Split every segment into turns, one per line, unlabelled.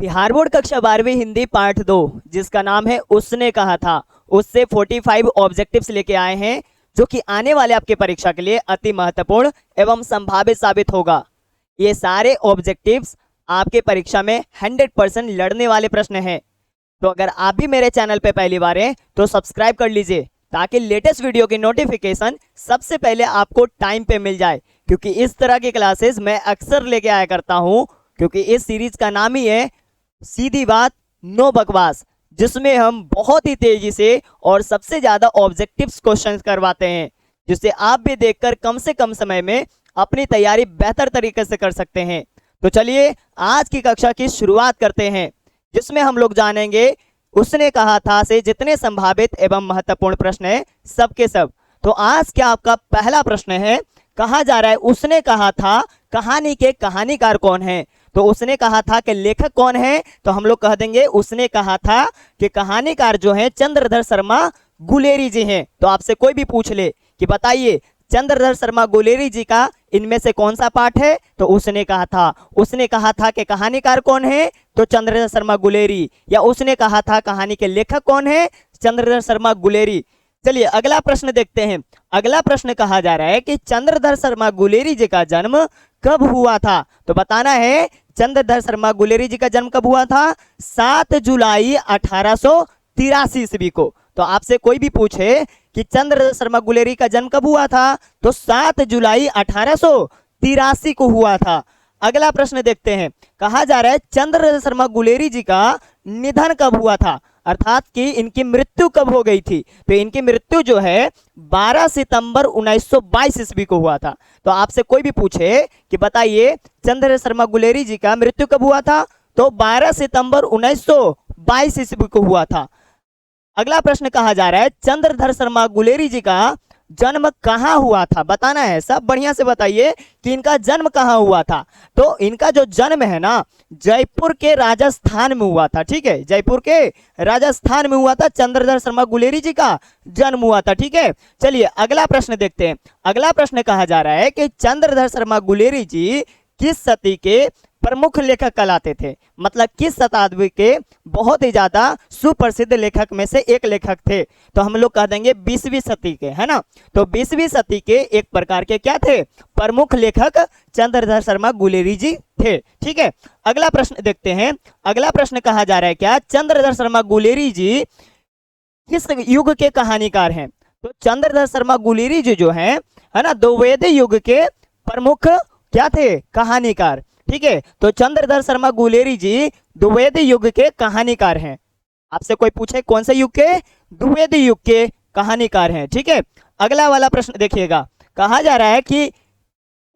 Bihar board कक्षा 12वीं हिंदी पाठ 2 जिसका नाम है उसने कहा था, उससे 45 ऑब्जेक्टिव्स लेके आए हैं जो कि आने वाले आपके परीक्षा के लिए अति महत्वपूर्ण एवं संभावित साबित होगा। ये सारे ऑब्जेक्टिव्स आपके परीक्षा में 100% लड़ने वाले प्रश्न हैं। तो अगर आप भी मेरे चैनल पे पहली बार हैं तो सब्सक्राइब कर लीजिए ताकि लेटेस्ट वीडियो की नोटिफिकेशन सबसे पहले आपको टाइम पे मिल जाए, क्योंकि इस तरह की क्लासेस मैं अक्सर लेके आया करता हूं, क्योंकि इस सीरीज का नाम ही है सीधी बात नो बकवास, जिसमें हम बहुत ही तेजी से और सबसे ज्यादा ऑब्जेक्टिव्स क्वेश्चंस करवाते हैं, जिससे आप भी देखकर कम से कम समय में अपनी तैयारी बेहतर तरीके से कर सकते हैं। तो चलिए आज की कक्षा की शुरुआत करते हैं, जिसमें हम लोग जानेंगे उसने कहा था से जितने संभावित एवं महत्वपूर्ण प्रश्न है सबके सब। तो आज क्या आपका पहला प्रश्न है, कहा जा रहा है उसने कहा था कहानी के कहानीकार कौन है। तो उसने कहा था कि लेखक कौन है, तो हम लोग कह देंगे उसने कहा था कि कहानीकार जो है चंद्रधर शर्मा गुलेरी जी हैं। तो आपसे कोई भी पूछ ले कि बताइए चंद्रधर शर्मा गुलेरी जी का इनमें से कौन सा पाठ है, तो उसने कहा था कि कहानीकार कौन है, तो चंद्रधर शर्मा गुलेरी, या उसने कहा था कहानी के लेखक कौन है, चंद्रधर शर्मा गुलेरी। चलिए अगला प्रश्न देखते हैं। अगला प्रश्न कहा जा रहा है कि चंद्रधर शर्मा गुलेरी जी का जन्म कब हुआ था। तो बताना है चंद्रधर शर्मा गुलेरी जी का जन्म कब हुआ था, 7 जुलाई 1883 ईस्वी को। तो आपसे कोई भी पूछे कि चंद्रधर शर्मा गुलेरी का जन्म कब हुआ था, तो 7 जुलाई 1883 को हुआ था। अगला प्रश्न देखते हैं। कहा जा रहा है चंद्रधर शर्मा गुलेरी जी का निधन कब हुआ था, अर्थात कि इनकी मृत्यु कब हो गई थी। तो इनकी मृत्यु जो है 12 सितंबर 1922 ईस्वी को हुआ था। तो आपसे कोई भी पूछे कि बताइए चंद्रधर शर्मा गुलेरी जी का मृत्यु कब हुआ था, तो 12 सितंबर 1922 ईस्वी को हुआ था। अगला प्रश्न कहा जा रहा है चंद्रधर शर्मा गुलेरी जी का जन्म कहाँ हुआ था, बताना है। सब बढ़िया से बताइए कि इनका जन्म कहाँ हुआ था। तो इनका जो जन्म है ना, जयपुर के राजस्थान में हुआ था। ठीक है, जयपुर के राजस्थान में हुआ था, चंद्रधर शर्मा गुलेरी जी का जन्म हुआ था। ठीक है, चलिए अगला प्रश्न देखते हैं। अगला प्रश्न कहा जा रहा है कि चंद्रधर शर्मा गुलेरी जी किस सदी के प्रमुख लेखक कहलाते थे, मतलब किस शताब्दी के बहुत ही ज्यादा सुप्रसिद्ध लेखक में से एक लेखक थे। तो हम लोग कह देंगे 20वीं सदी के, है ना। तो 20वीं सदी के एक प्रकार के क्या थे, प्रमुख लेखक चंद्रधर शर्मा गुलेरी जी थे। ठीक है, अगला प्रश्न देखते हैं। अगला प्रश्न कहा जा रहा है क्या चंद्रधर शर्मा गुलेरी जी किस युग के कहानीकार हैं। तो चंद्रधर शर्मा गुलेरी जी जो है ना, द्विवेदी युग के प्रमुख क्या थे, कहानीकार। ठीक है, तो चंद्रधर शर्मा गुलेरी जी द्विवेदी युग के कहानीकार हैं। आपसे कोई पूछे कौन से युग के, द्विवेदी युग के कहानीकार हैं। ठीक है, अगला वाला प्रश्न देखिएगा। कहा जा रहा है कि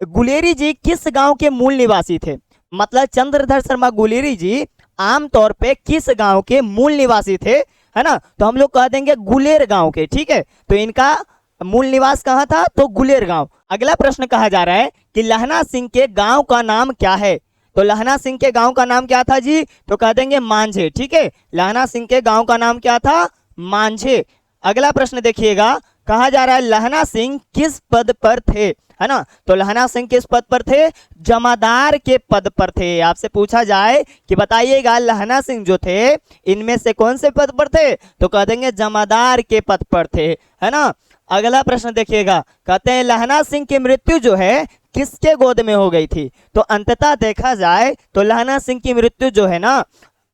गुलेरी जी किस गांव के मूल निवासी थे, मतलब चंद्रधर शर्मा गुलेरी जी आमतौर पे किस गांव के मूल निवासी थे, है ना। तो हम लोग कह देंगे गुलेर गांव के। ठीक है, तो इनका मूल निवास कहाँ था, तो गुलेर गांव। अगला प्रश्न कहा जा रहा है कि लहना सिंह के गांव का नाम क्या है। तो लहना सिंह के गांव का नाम क्या था जी, तो कह देंगे मांझे। ठीक है, लहना सिंह के गांव का नाम क्या था, मांझे। अगला प्रश्न देखिएगा। कहा जा रहा है लहना सिंह किस पद पर थे, है ना। तो लहना सिंह किस पद पर थे, जमादार के पद पर थे। आपसे पूछा जाए कि बताइएगा लहना सिंह जो थे इनमें से कौन से पद पर थे, तो कह देंगे जमादार के पद पर थे, है ना। अगला प्रश्न देखिएगा। कहते हैं लहना सिंह की मृत्यु जो है किसके गोद में हो गई थी। तो अंततः देखा जाए तो लहना सिंह की मृत्यु जो है ना,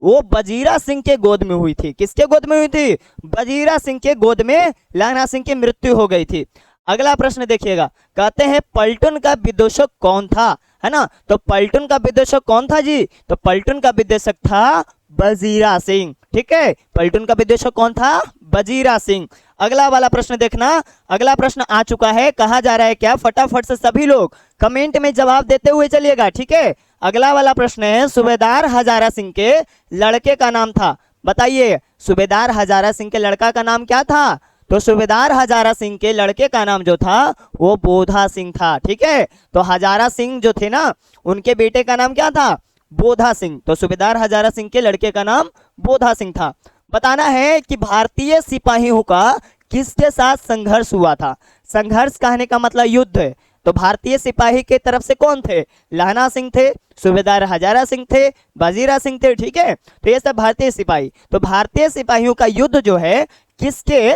वो बजीरा सिंह के गोद में हुई थी। किसके गोद में हुई थी, बजीरा सिंह के गोद में लहना सिंह की मृत्यु हो गई थी। अगला प्रश्न देखिएगा। कहते हैं पलटन का विदूषक कौन था, है ना। तो पलटन का विदूषक कौन था जी, तो पलटन का विदूषक था बजीरा सिंह। ठीक है, पलटन का विदूषक कौन था, बजीरा सिंह। अगला वाला प्रश्न देखना। अगला प्रश्न आ चुका है। कहा जा रहा है क्या, फटाफट से सभी लोग कमेंट में जवाब देते हुए चलिएगा। ठीक है, अगला वाला प्रश्न है सूबेदार हजारा सिंह के लड़के का नाम था। बताइए सूबेदार हजारा सिंह के लड़का का नाम क्या था, तो सूबेदार हजारा सिंह के लड़के का नाम जो था वो बोधा सिंह था। ठीक है, तो हजारा सिंह जो थे ना, उनके बेटे का नाम क्या था, बोधा सिंह। तो सूबेदार हजारा सिंह के लड़के का नाम बोधा सिंह था। बताना है कि भारतीय सिपाहियों का किसके साथ संघर्ष हुआ था। संघर्ष कहने का मतलब युद्ध है, तो तो भारतीय सिपाही के तरफ से कौन थे? लहना सिंह थे, सूबेदार हजारा सिंह थे, वजीरा सिंह थे, ठीक है। तो ये सब भारतीय सिपाही। तो भारतीय सिपाहियों का युद्ध जो है किसके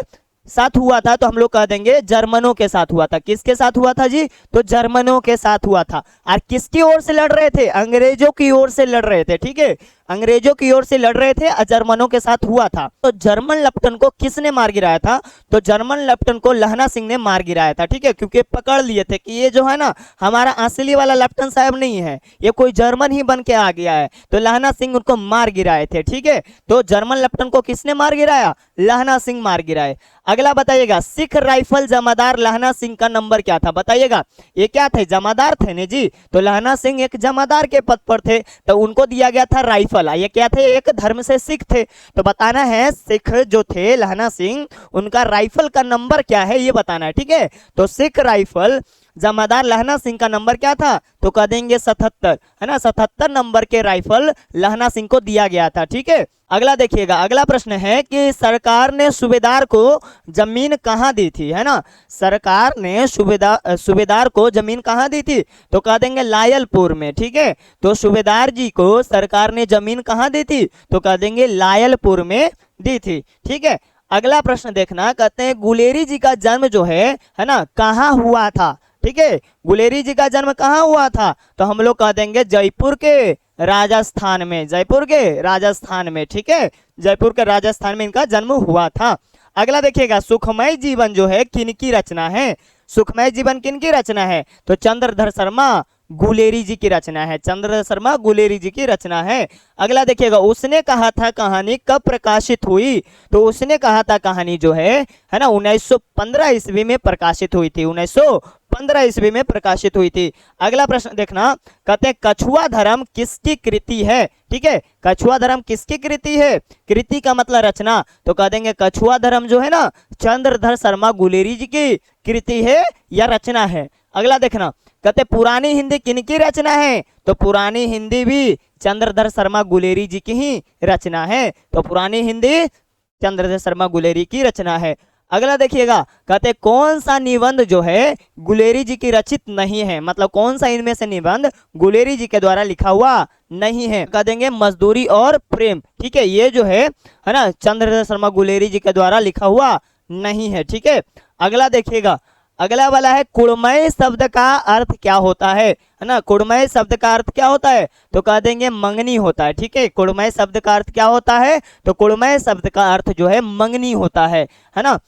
साथ हुआ था? तो हम लोग कह देंगे जर्मनों के साथ हुआ था। किसके साथ हुआ था जी? तो जर्मनों के साथ हुआ था। और किसकी ओर से लड़ रहे थे? अंग्रेजों की ओर से लड़ रहे थे, ठीक है। अंग्रेजों की ओर से लड़ रहे थे और जर्मनों के साथ हुआ था। तो जर्मन लेफ्टिनेंट को किसने मार गिराया था? तो जर्मन लेफ्टिनेंट को लहना सिंह ने मार गिराया था, ठीक है। क्योंकि पकड़ लिए थे कि ये जो है ना हमारा असली वाला लेफ्टिनेंट साहब नहीं है, ये कोई जर्मन ही बन के आ गया है। तो लहना सिंह उनको मार गिराए थे, ठीक है। तो जर्मन लेफ्टिनेंट को किसने मार गिराया? लहना सिंह मार गिराए। अगला बताइएगा, सिख राइफल जमादार लहना सिंह का नंबर क्या था? बताइएगा। ये क्या थे? जमादार थे ने जी। तो लहना सिंह एक जमादार के पद पर थे, तो उनको दिया गया था राइफल। ये क्या थे? एक धर्म से सिख थे। तो बताना है सिख जो थे लहना सिंह, उनका राइफल का नंबर क्या है ये बताना है, ठीक है। तो सिख राइफल जमादार लहना सिंह का नंबर क्या था? तो कह देंगे 77, है ना। 77 नंबर के राइफल लहना सिंह को दिया गया था, ठीक है। अगला देखिएगा, अगला प्रश्न है कि सरकार ने सूबेदार को जमीन कहाँ दी थी, है ना। सरकार ने सूबेदार को जमीन कहाँ दी थी? तो कह देंगे लायलपुर में, ठीक है। तो सूबेदार जी को सरकार ने जमीन कहाँ दी थी? तो कह देंगे लायलपुर में दी थी, ठीक है। अगला प्रश्न देखना, कहते हैं गुलेरी जी का जन्म जो है ना कहाँ हुआ था, ठीक है। गुलेरी जी का जन्म कहाँ हुआ था? तो हम लोग कह देंगे जयपुर के राजस्थान में, जयपुर के राजस्थान में, ठीक है। जयपुर के राजस्थान में इनका जन्म हुआ था। अगला देखिएगा, सुखमय जीवन जो है किनकी रचना है? सुखमय जीवन किनकी रचना है? तो चंद्रधर शर्मा गुलेरी जी की रचना है। चंद्रधर शर्मा गुलेरी जी की रचना है। अगला देखिएगा, उसने कहा था कहानी कब प्रकाशित हुई? तो उसने कहा था कहानी जो है ना 1915 ईस्वी में प्रकाशित हुई थी। 1915 ईस्वी में प्रकाशित हुई थी। अगला प्रश्न देखना, कहते हैं कछुआ धर्म किसकी कृति है? ठीक है, कछुआ धर्म किसकी कृति है? कृति का मतलब रचना। तो कह देंगे कछुआ धर्म जो है ना चंद्रधर शर्मा गुलेरी जी की कृति है या रचना है। अगला देखना, कहते पुरानी हिंदी किनकी रचना है? तो पुरानी हिंदी भी चंद्रधर शर्मा गुलेरी जी की ही रचना है। तो पुरानी हिंदी चंद्रधर शर्मा गुलेरी की रचना है। अगला देखिएगा, कहते कौन सा निबंध जो है गुलेरी जी की रचित नहीं है? मतलब कौन सा इनमें से निबंध गुलेरी जी के द्वारा लिखा हुआ नहीं है? कह देंगे मजदूरी और प्रेम, ठीक है। ये जो है ना चंद्रधर शर्मा गुलेरी जी के द्वारा लिखा हुआ नहीं है, ठीक है। अगला देखिएगा, अगला वाला है कुड़मय शब्द का अर्थ क्या होता है ना। कुड़मय शब्द का अर्थ क्या होता है? तो कह देंगे मंगनी होता है, ठीक है। कुड़मय शब्द का अर्थ क्या होता है? तो कुड़मय शब्द का अर्थ जो है मंगनी होता है ना।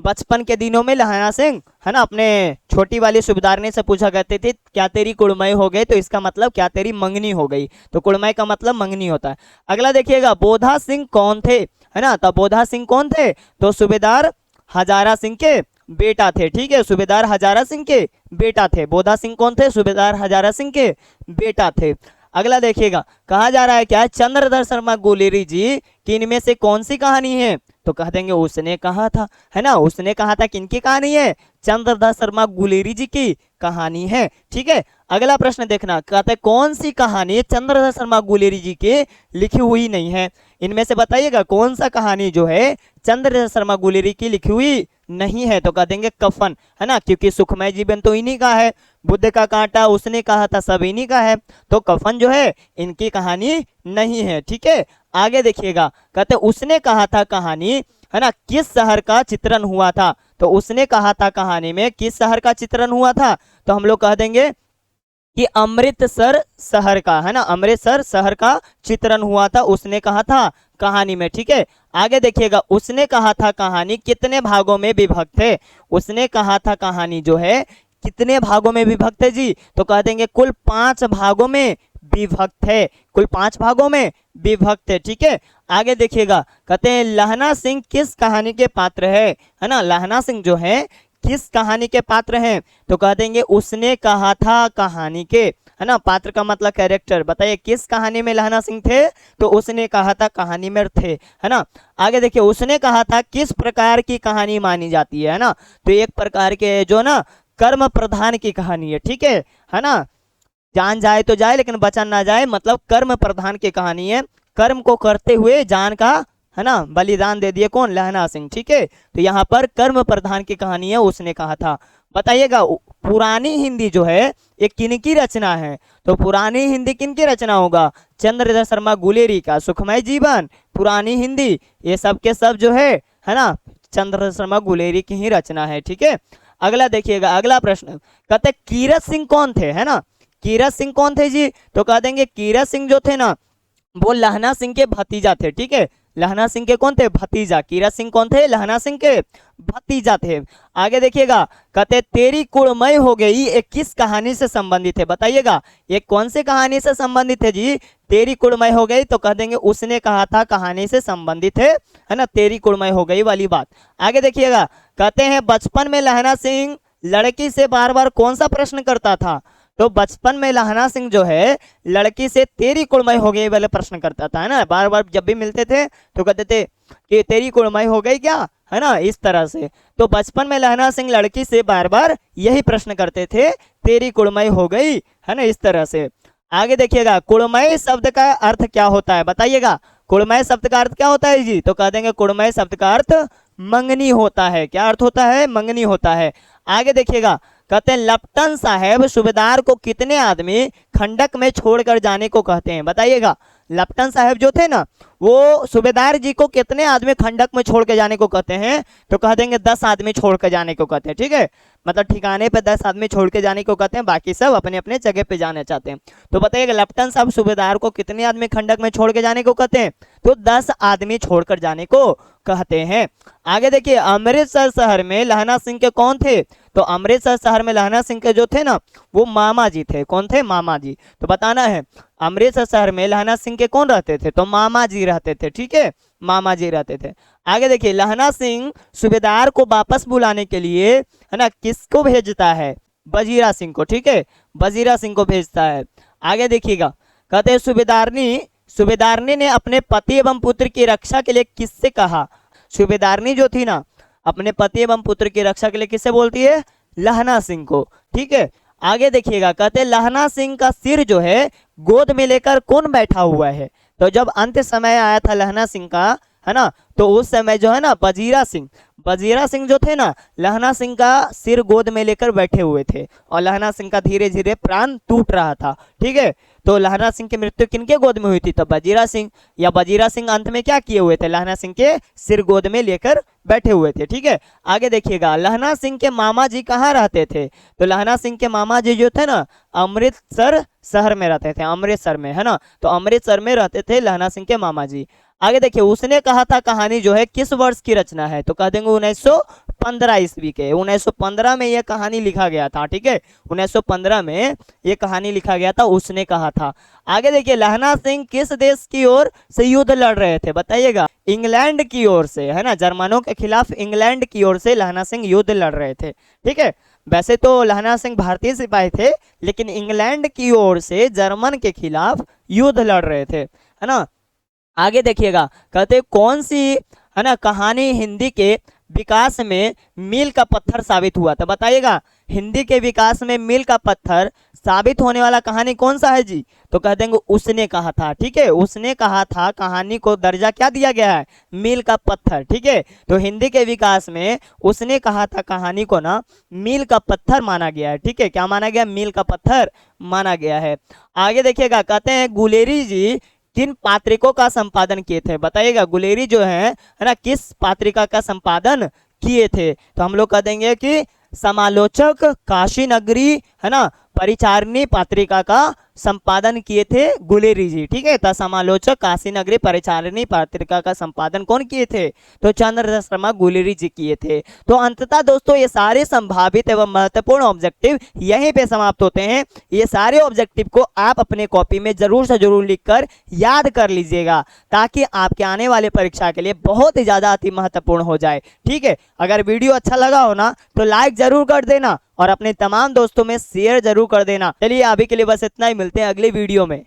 बचपन के दिनों में लहना सिंह है ना अपने छोटी वाली सूबेदारनी से पूछा करते थे क्या तेरी कुड़मय हो गई? तो इसका मतलब क्या तेरी मंगनी हो गई। तो कुड़मय का मतलब मंगनी होता है। अगला देखिएगा, बोधा सिंह कौन थे, है ना। तो बोधा सिंह कौन थे? तो सूबेदार हजारा सिंह के बेटा थे, ठीक है। सूबेदार हजारा सिंह के बेटा थे। बोधा सिंह कौन थे? सूबेदार हजारा सिंह के बेटा थे। अगला देखिएगा, कहा जा रहा है क्या चंद्रधर शर्मा गुलेरी जी की इनमें से कौन सी कहानी है? तो कह देंगे उसने कहा था, है ना। उसने कहा था किनकी कहानी है? चंद्रधर शर्मा गुलेरी जी की कहानी है, ठीक है। अगला प्रश्न देखना, कहते हैं कौन सी कहानी चंद्रधर शर्मा गुलेरी जी की लिखी हुई नहीं है? इनमें से बताइएगा कौन सा कहानी जो है चंद्रधर शर्मा गुलेरी की लिखी हुई नहीं है? तो कह देंगे कफन, है ना। क्योंकि सुखमय जीवन तो इन्हीं का है, बुद्ध का कांटा उसने कहा था सब इन्हीं का है। तो कफन जो है इनकी कहानी नहीं है, ठीक है। आगे देखिएगा, कहते उसने कहा था कहानी है ना किस शहर का चित्रण हुआ था? तो उसने कहा था कहानी में किस शहर का चित्रण हुआ था? तो हम लोग कह देंगे कि अमृतसर शहर का, है ना। अमृतसर शहर का चित्रण हुआ था, उसने कहा था कहानी में, ठीक है। आगे देखिएगा, उसने कहा था कहानी कितने भागों में विभक्त है? उसने कहा था कहानी जो है कितने भागों में विभक्त है जी? तो कह देंगे कुल 5 भागों में विभक्त है, कुल 5 भागों में विभक्त है, ठीक है। आगे देखिएगा, कहते हैं लहना सिंह किस कहानी के पात्र है ना। लहना सिंह जो है किस कहानी के पात्र हैं? तो कह देंगे उसने कहा था कहानी के, है ना। पात्र का मतलब कैरेक्टर। बताइए किस कहानी में लहना सिंह थे? तो उसने कहा था कहानी में थे, है ना। आगे देखिए, उसने कहा था किस प्रकार की कहानी मानी जाती है ना। तो एक प्रकार के जो ना कर्म प्रधान की कहानी है, ठीक है ना। जान जाए तो जाए लेकिन बचन ना जाए, मतलब कर्म प्रधान की कहानी है। कर्म को करते हुए जान का, है ना, बलिदान दे दिए कौन? लहना सिंह, ठीक है। तो यहाँ पर कर्म प्रधान की कहानी है, उसने कहा था। बताइएगा पुरानी हिंदी जो है ये किनकी रचना है? तो पुरानी हिंदी किनकी रचना होगा? चंद्रशेखर शर्मा गुलेरी का सुखमय जीवन, पुरानी हिंदी, ये सब के सब जो है ना, चंद्रशेखर शर्मा गुलेरी की ही रचना है। ठीक है, अगला देखिएगा, अगला प्रश्न कहते कीरत सिंह कौन थे, है ना? कीरत सिंह कौन थे जी? तो कह देंगे कीरत सिंह जो थे ना वो लहना सिंह के भतीजा थे। ठीक है, लहना सिंह के कौन थे? भतीजा। कीरत सिंह कौन थे? लहना सिंह के भतीजा थे। आगे देखिएगा, कहते तेरी कुड़मय हो गई ये किस कहानी से संबंधित है? बताइएगा ये कौन से कहानी से संबंधित है जी? तेरी कुड़मय हो गई, तो कह देंगे उसने कहा था कहानी से संबंधित है ना, तेरी कुड़मय हो गई वाली बात। आगे देखिएगा, कहते हैं बचपन में लहना सिंह लड़की से बार बार कौन सा प्रश्न करता था? तो बचपन में लहना सिंह जो है लड़की से तेरी कुड़मय हो गई वाले प्रश्न करता था, है ना? बार बार जब भी मिलते थे तो कहते थे कि तेरी कुड़मय हो गई क्या, है ना, इस तरह से। तो बचपन में लहना सिंह लड़की से बार बार यही प्रश्न करते थे, तेरी कुड़मय हो गई, है ना, इस तरह से। आगे देखिएगा, कुड़मय शब्द का अर्थ क्या होता है? बताइएगा कुड़मय शब्द का अर्थ क्या होता है जी? तो कह देंगे कुड़मय शब्द का अर्थ मंगनी होता है। क्या अर्थ होता है? मंगनी होता है। आगे देखिएगा, कहते हैं लपटन साहब सूबेदार को कितने आदमी खंडक में छोड़कर जाने को कहते हैं? बताइएगा लपटन साहब जो थे ना वो सूबेदार जी को कितने आदमी खंडक में छोड़ के जाने को कहते हैं? तो कह देंगे 10 आदमी छोड़ के जाने को कहते हैं। ठीक है, मतलब ठिकाने पे 10 आदमी छोड़ के जाने को कहते हैं, बाकी सब अपने अपने जगह पे जाना चाहते हैं। तो बताइएगा लपटन साहब सूबेदार को कितने आदमी खंडक में छोड़ के जाने को कहते हैं? तो 10 आदमी छोड़कर जाने को कहते हैं। आगे देखिए, अमृतसर शहर में लहना सिंह के कौन थे? तो अमृतसर शहर में लहना सिंह के जो थे ना वो मामा जी थे। कौन थे? मामा जी। तो बताना है अमृतसर शहर में लहना सिंह के कौन रहते थे? तो मामा जी रहते थे। ठीक है, मामा जी रहते थे। आगे देखिए, लहना सिंह सूबेदार को वापस बुलाने के लिए, है ना, किसको भेजता है? वजीरा सिंह को। ठीक है, वजीरा सिंह को भेजता है। आगे देखिएगा, कहते हैं सूबेदारनी ने अपने पति एवं पुत्र की रक्षा के लिए किससे कहा? सूबेदारनी जो थी ना अपने पति एवं पुत्र की रक्षा के लिए किससे बोलती है? लहना सिंह को। ठीक है, आगे देखिएगा, कहते हैं लहना सिंह का सिर जो है गोद में लेकर कौन बैठा हुआ है? तो जब अंत समय आया था लहना सिंह का, है ना, तो उस समय जो है ना वजीरा सिंह जो थे ना लहना सिंह का सिर गोद में लेकर बैठे हुए थे और लहना सिंह का धीरे धीरे प्राण टूट रहा था। ठीक है, तो लहना सिंह की मृत्यु किनके गोद में हुई थी? तो वजीरा सिंह, या वजीरा सिंह अंत में क्या किए हुए थे? लहना सिंह के सिर गोद में लेकर बैठे हुए थे। ठीक है, आगे देखिएगा, लहना सिंह के मामा जी कहाँ रहते थे? तो लहना सिंह के मामा जी जो थे ना अमृतसर शहर में रहते थे, अमृतसर में, है ना, तो अमृतसर में रहते थे लहना सिंह के मामा जी। आगे देखिए, उसने कहा था कहानी जो है किस वर्ष की रचना है? तो कह देंगे 1915 ईस्वी के। 1915 में यह कहानी लिखा गया था। ठीक है, 1915 में यह कहानी लिखा गया था, उसने कहा था। आगे देखिए, लहना सिंह किस देश की ओर से युद्ध लड़ रहे थे? बताइएगा इंग्लैंड की ओर से, है ना, जर्मनों के खिलाफ इंग्लैंड की ओर से लहना सिंह युद्ध लड़ रहे थे। ठीक है, वैसे तो लहना सिंह भारतीय सिपाही थे लेकिन इंग्लैंड की ओर से जर्मन के खिलाफ युद्ध लड़ रहे थे, है ना। आगे देखिएगा, कहते कौन सी, है ना, कहानी हिंदी के विकास में मील का पत्थर साबित हुआ? तो बताइएगा हिंदी के विकास में मील का पत्थर साबित होने वाला कहानी कौन सा है जी? तो कह देंगे उसने कहा था। ठीक है, उसने कहा था कहानी को दर्जा क्या दिया गया है? मील का पत्थर। ठीक है, तो हिंदी के विकास में उसने कहा था कहानी को ना मील का पत्थर माना गया है। ठीक है, क्या माना गया? मील का पत्थर माना गया है। आगे देखिएगा, कहते हैं गुलेरी जी किन पात्रिकों का संपादन किए थे? बताइएगा गुलेरी जो है ना किस पात्रिका का संपादन किए थे? तो हम लोग कह देंगे कि समालोचक काशी नगरी, है ना, परिचारिणी पत्रिका का संपादन किए थे गुलेरी जी। ठीक है, तो समालोचक काशी नगरी परिचारिणी पत्रिका का संपादन कौन किए थे? तो चंद्रशेखर शर्मा गुलेरी जी किए थे। तो अंततः दोस्तों ये सारे संभावित एवं महत्वपूर्ण ऑब्जेक्टिव यहीं पे समाप्त होते हैं। ये सारे ऑब्जेक्टिव को आप अपने कॉपी में जरूर से जरूर लिखकर याद कर लीजिएगा ताकि आपके आने वाले परीक्षा के लिए बहुत ही ज्यादा अति महत्वपूर्ण हो जाए। ठीक है, अगर वीडियो अच्छा लगा हो ना तो लाइक जरूर कर देना और अपने तमाम दोस्तों में शेयर जरूर कर देना। चलिए अभी के लिए बस इतना ही, मिलते हैं अगले वीडियो में।